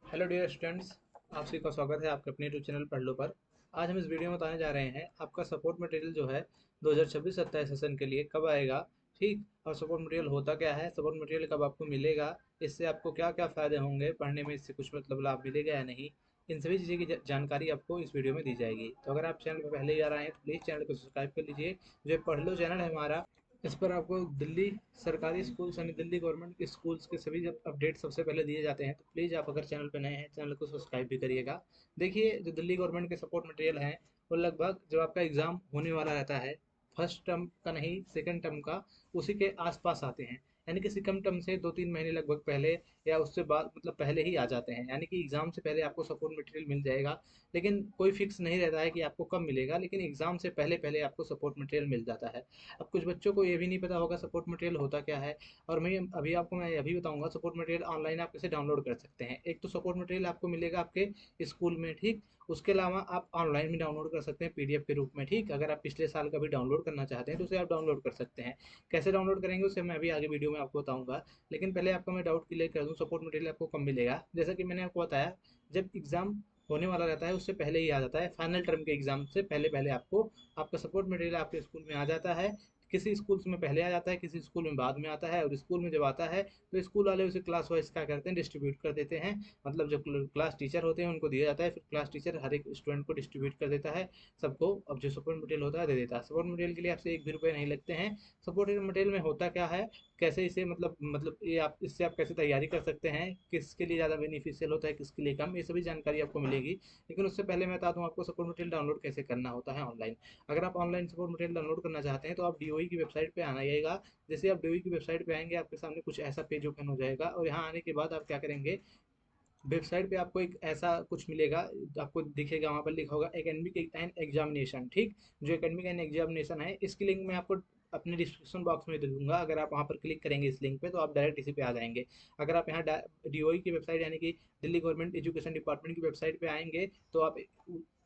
Hello dear students. आप सभी का स्वागत है आपके अपने यूट्यूब चैनल पढ़ लो पर। आज हम इस वीडियो में बताने जा रहे हैं आपका सपोर्ट मटेरियल जो है 2026-27 सेशन के लिए कब आएगा। ठीक, और सपोर्ट मटेरियल होता क्या है, सपोर्ट मटेरियल कब आपको मिलेगा, इससे आपको क्या क्या फ़ायदे होंगे, पढ़ने में इससे कुछ मतलब लाभ मिलेगा या नहीं, इन सभी चीज़ें की जानकारी आपको इस वीडियो में दी जाएगी। तो अगर आप चैनल पर पहले ही आ रहे हैं तो प्लीज़ चैनल को सब्सक्राइब कर लीजिए। जो पढ़ लो चैनल है हमारा, इस पर आपको दिल्ली सरकारी स्कूल्स यानी दिल्ली गवर्नमेंट के स्कूल्स के सभी जब अपडेट सबसे पहले दिए जाते हैं, तो प्लीज़ आप अगर चैनल पर नए हैं चैनल को सब्सक्राइब भी करिएगा। देखिए, जो दिल्ली गवर्नमेंट के सपोर्ट मटेरियल हैं वो लगभग जब आपका एग्ज़ाम होने वाला रहता है, फर्स्ट टर्म का नहीं सेकंड टर्म का, उसी के आसपास आते हैं। यानी कि सेकंड टर्म से 2-3 महीने लगभग पहले या उससे बाद मतलब पहले ही आ जाते हैं। यानी कि एग्ज़ाम से पहले आपको सपोर्ट मटेरियल मिल जाएगा। लेकिन कोई फिक्स नहीं रहता है कि आपको कब मिलेगा, लेकिन एग्ज़ाम से पहले पहले आपको सपोर्ट मटेरियल मिल जाता है। अब कुछ बच्चों को ये भी नहीं पता होगा सपोर्ट मटेरियल होता क्या है। और मैं अभी बताऊंगा सपोर्ट मटेरियल ऑनलाइन आप कैसे डाउनलोड कर सकते हैं। एक तो सपोर्ट मटेरियल आपको मिलेगा आपके स्कूल में, ठीक। उसके अलावा आप ऑनलाइन भी डाउनलोड कर सकते हैं पीडीएफ के रूप में, ठीक। अगर आप पिछले साल का भी डाउनलोड करना चाहते हैं तो उसे आप डाउनलोड कर सकते हैं। कैसे डाउनलोड करेंगे उसे मैं अभी आगे वीडियो में आपको बताऊंगा। लेकिन पहले आपका मैं डाउट क्लियर कर दूं, सपोर्ट मटेरियल आपको कब मिलेगा। जैसा कि मैंने आपको बताया, जब एग्जाम होने वाला रहता है उससे पहले ही आ जाता है। फाइनल टर्म के एग्जाम से पहले पहले आपको आपका सपोर्ट मटेरियल आपके स्कूल में आ जाता है। किसी स्कूल्स में पहले आ जाता है, किसी स्कूल में बाद में आता है। और स्कूल में जब आता है तो स्कूल वाले उसे क्लास वाइज क्या करते हैं, डिस्ट्रीब्यूट कर देते हैं। मतलब जो क्लास टीचर होते हैं उनको दिया जाता है, फिर क्लास टीचर हर एक स्टूडेंट को डिस्ट्रीब्यूट कर देता है सबको। अब जो सपोर्ट मटेरियल होता है दे देता है। सपोर्ट मटेरियल के लिए आपसे एक भी रुपये नहीं लगते हैं। सपोर्ट मटेरियल में होता क्या है, कैसे इसे मतलब ये आप इससे आप कैसे तैयारी कर सकते हैं, किसके लिए ज़्यादा बेनिफिशियल होता है, किसके लिए कम, ये सभी जानकारी आपको मिलेगी। लेकिन उससे पहले मैं बता दूं आपको सपोर्ट मटेरियल डाउनलोड कैसे करना होता है ऑनलाइन। अगर आप ऑनलाइन सपोर्ट मटेरियल डाउनलोड करना चाहते हैं तो आप डीओई की वेबसाइट पे आना आइएगा। जैसे आप डीओई की वेबसाइट पे आएंगे आपके सामने कुछ ऐसा पेज ओपन हो जाएगा, और यहाँ आने के बाद आप क्या करेंगे, वेबसाइट पे आपको एक ऐसा कुछ मिलेगा, आपको दिखेगा वहाँ पर लिखा होगा एकेडमिक एंड एग्जामिनेशन, ठीक। जो एकेडमिक एंड एग्जामिनेशन है इसकी लिंक मैं आपको अपने डिस्क्रिप्शन बॉक्स में दे दूंगा। अगर आप वहाँ पर क्लिक करेंगे इस लिंक पे तो आप डायरेक्ट इसी पे आ जाएंगे। अगर आप यहाँ डीओई की वेबसाइट यानी कि दिल्ली गवर्नमेंट एजुकेशन डिपार्टमेंट की वेबसाइट पे आएंगे तो आप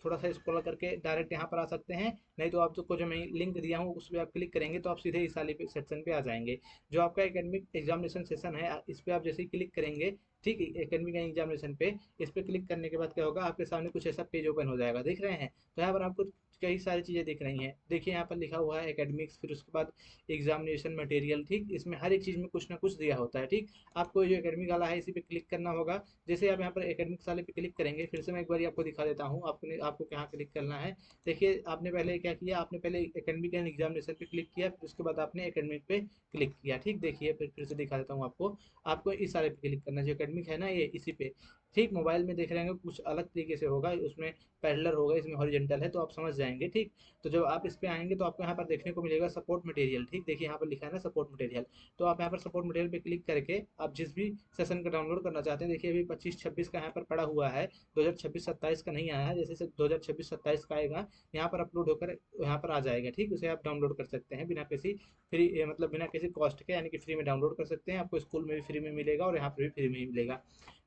थोड़ा सा स्क्रॉल करके डायरेक्ट यहाँ पर आ सकते हैं। नहीं तो आपको जो मैं लिंक दिया हूँ उस पर आप क्लिक करेंगे तो आप सीधे इस वाले सेक्शन पे आ जाएंगे। जो आपका एकेडमिक एग्जामिनेशन सेशन है इस पर आप जैसे ही क्लिक करेंगे, ठीक है, एकेडमिक एग्जामिनेशन पे इस पे क्लिक करने के बाद क्या होगा, आपके सामने कुछ ऐसा पेज ओपन हो जाएगा, दिख रहे हैं। तो यहाँ पर आपको कई सारी चीज़ें दिख रही हैं। देखिए यहाँ पर लिखा हुआ है एकेडमिक्स, फिर उसके बाद एग्जामिनेशन मटेरियल, ठीक। इसमें हर एक चीज़ में कुछ ना कुछ दिया होता है, ठीक। आपको जो एकेडमिक वाला है इसी पे क्लिक करना होगा। जैसे आप यहाँ पर एकेडमिक्स वाले पे क्लिक करेंगे, फिर से मैं एक बार आपको दिखा देता हूँ आपने आपको कहाँ क्लिक करना है। देखिए आपने पहले क्या किया, आपने पहले एकेडमिक एंड एग्जामिनेशन पे क्लिक किया, फिर उसके बाद आपने एकेडमिक पे क्लिक किया, ठीक। देखिए फिर से दिखा देता हूँ आपको। आपको इस सारे पे क्लिक करना है, जो एकेडमिक है ना ये इसी पे, ठीक। मोबाइल में देख रहे हैं कुछ अलग तरीके से होगा, उसमें पैरेलल होगा, इसमें हॉरिजॉन्टल है, तो आप समझ जाएंगे, ठीक। तो जब आप इस पे आएंगे तो आपको यहाँ पर देखने को मिलेगा सपोर्ट मटेरियल, ठीक। देखिए यहाँ पर लिखा है ना सपोर्ट मटेरियल। तो आप यहाँ पर सपोर्ट मटेरियल पे क्लिक करके आप जिस भी सेशन का डाउनलोड करना चाहते हैं, देखिए अभी 25-26 का यहाँ पर पड़ा हुआ है, 2026-27 का नहीं आया है। जैसे 2026-27 का आएगा यहाँ पर अपलोड होकर यहाँ पर आ जाएगा, ठीक। उसे आप डाउनलोड कर सकते हैं बिना किसी फ्री मतलब बिना किसी कॉस्ट के, यानी कि फ्री में डाउनलोड कर सकते हैं। आपको स्कूल में भी फ्री में मिलेगा और यहाँ पर भी फ्री में ही मिलेगा।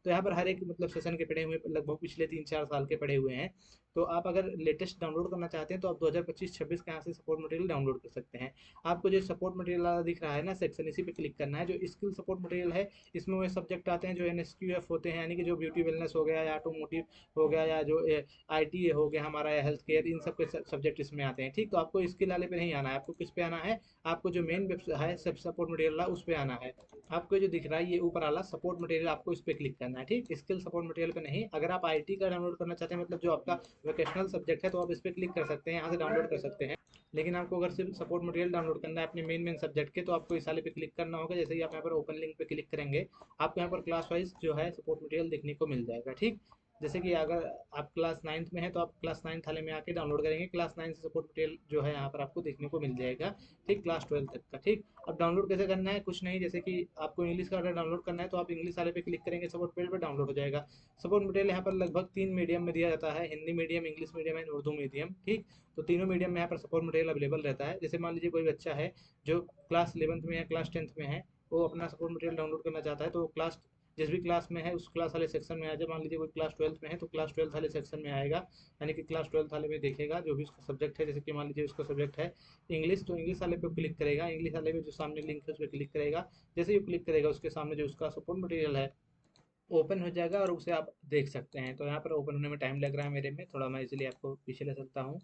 तो यहाँ पर हर एक मतलब सेशन के पड़े हुए लगभग पिछले 3-4 साल के पड़े हुए हैं। तो आप अगर लेटेस्ट डाउनलोड करना चाहते हैं तो आप 2025-26 के यहाँ से सपोर्ट मटेरियल डाउनलोड कर सकते हैं। आपको जो सपोर्ट मटेरियल वाला दिख रहा है ना सेक्शन, इसी पे क्लिक करना है। जो स्किल सपोर्ट मटेरियल है इसमें वो सब्जेक्ट आते हैं जो एनएसक्यूएफ होते हैं, यानी कि जो ब्यूटी वेलनेस हो गया या ऑटोमोटिव हो गया या जो आईटी हो गया हमारा या हेल्थ केयर, इन सब के सब्जेक्ट इसमें आते हैं, ठीक। तो आपको स्किल वाले पे नहीं आना है, आपको किस पे आना है, आपको जो मेन है सब सपोर्ट मटेरियल उस पे आना है। आपको जो दिख रहा है ये ऊपर वाला सपोर्ट मटेरियल, आपको इस पे क्लिक करना है, ठीक। स्किल सपोर्ट मटेरियल पे नहीं। अगर आप आईटी का डाउनलोड करना चाहते हैं, मतलब जो आपका वोकेशनल सब्जेक्ट है, तो आप इस पे क्लिक कर सकते हैं, यहाँ से डाउनलोड कर सकते हैं। लेकिन आपको अगर सिर्फ सपोर्ट मटेरियल डाउनलोड करना है अपने मेन मेन सब्जेक्ट के, तो आपको इस वाले पे क्लिक करना होगा। जैसे ही आप यहाँ पर ओपन लिंक पे क्लिक करेंगे आपको यहाँ पर क्लास वाइज जो है सपोर्ट मटेरियल देखने को मिल जाएगा, ठीक। जैसे कि अगर आप क्लास 9th में है तो आप क्लास 9th वाले में आके डाउनलोड करेंगे, क्लास 9 से सपोर्ट मटेरियल जो है यहाँ पर आपको देखने को मिल जाएगा, ठीक। क्लास 12 तक का, ठीक। अब डाउनलोड कैसे करना है, कुछ नहीं, जैसे कि आपको इंग्लिश का अगर डाउनलोड करना है तो आप इंग्लिश वाले पे क्लिक करेंगे, सपोर्ट मटेरियल पर डाउनलोड हो जाएगा। सपोर्ट मटेरियल यहाँ पर लगभग 3 मीडियम में दिया जाता है, Hindi medium, English medium and Urdu medium, ठीक। तो तीनों मीडियम में यहाँ पर सपोर्ट मटेरियल अवेलेबल रहता है। जैसे मान लीजिए कोई बच्चा है जो क्लास 11th में या क्लास 10th में है, वो अपना सपोर्ट मटेरियल डाउनलोड करना चाहता है, तो वो क्लास जिस भी क्लास में है उस क्लास वाले सेक्शन में आ जाए। मान लीजिए कोई क्लास 12th में है तो क्लास 12th वाले सेक्शन में आएगा, यानी कि क्लास 12th वाले में देखेगा जो भी उसका सब्जेक्ट है। जैसे कि मान लीजिए उसका सब्जेक्ट है इंग्लिश, तो इंग्लिश वाले पे क्लिक करेगा, इंग्लिश वाले में जो सामने लिंक है उस पर क्लिक करेगा। जैसे ही क्लिक करेगा उसके सामने जो उसका सपोर्ट मटेरियल है ओपन हो जाएगा और उसे आप देख सकते हैं। तो यहाँ पर ओपन होने में टाइम लग रहा है मेरे में, थोड़ा मैं इसलिए आपको पीछे ले सकता हूँ।